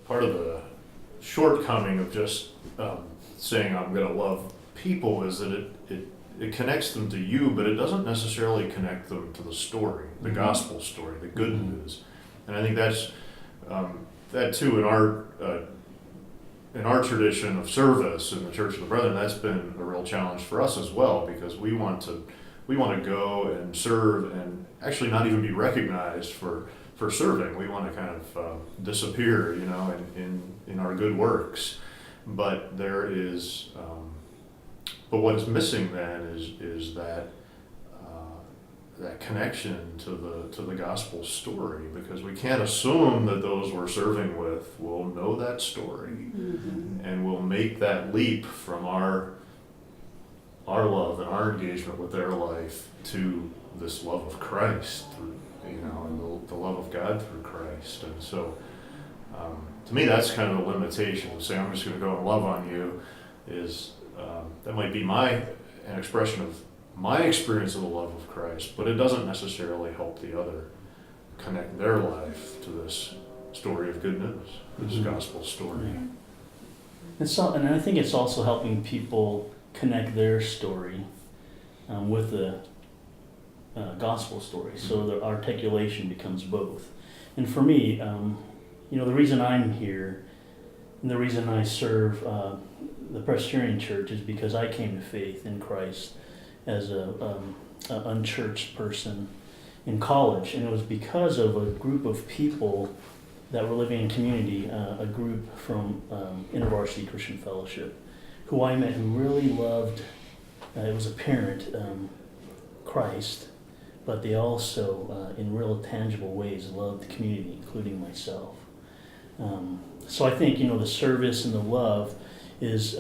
part of the shortcoming of just saying I'm going to love people is that it connects them to you, but it doesn't necessarily connect them to the story, the gospel story, the good news. And I think that's that too in our tradition of service in the Church of the Brethren. That's been a real challenge for us as well, because we want to go and serve and actually not even be recognized for serving. We want to kind of disappear, in our good works. But there is, but what is missing then is that that connection to the gospel story, because we can't assume that those we're serving with will know that story and will make that leap from our love and our engagement with their life to this love of Christ, and the love of God through Christ. And so, to me, that's kind of a limitation. To say I'm just going to go and love on you is that might be an expression of my experience of the love of Christ, but it doesn't necessarily help the other connect their life to this story of good news, this gospel story. And I think it's also helping people connect their story with the gospel story, so the articulation becomes both. And for me, the reason I'm here and the reason I serve the Presbyterian Church is because I came to faith in Christ as a unchurched person in college, and it was because of a group of people that were living in community, a group from InterVarsity Christian Fellowship, who I met, who really loved, it was apparent, Christ, but they also, in real tangible ways, loved the community, including myself. So I think, the service and the love is,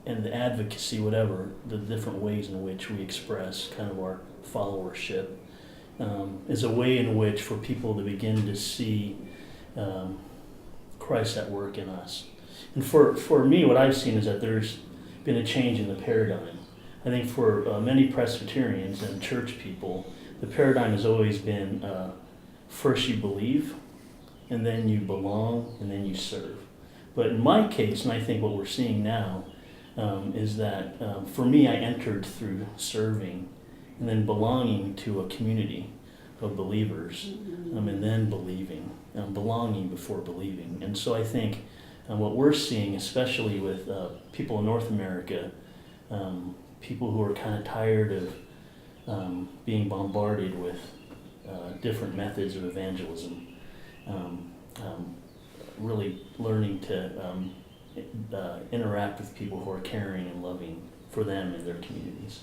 and the advocacy, whatever, the different ways in which we express kind of our followership, is a way in which for people to begin to see Christ at work in us. And for me, what I've seen is that there's been a change in the paradigm. I think for many Presbyterians and church people, the paradigm has always been first you believe, and then you belong, and then you serve. But in my case, and I think what we're seeing now, is that for me, I entered through serving and then belonging to a community of believers, and then believing, belonging before believing. And so I think what we're seeing, especially with people in North America, people who are kind of tired of being bombarded with different methods of evangelism, really learning to interact with people who are caring and loving for them and their communities.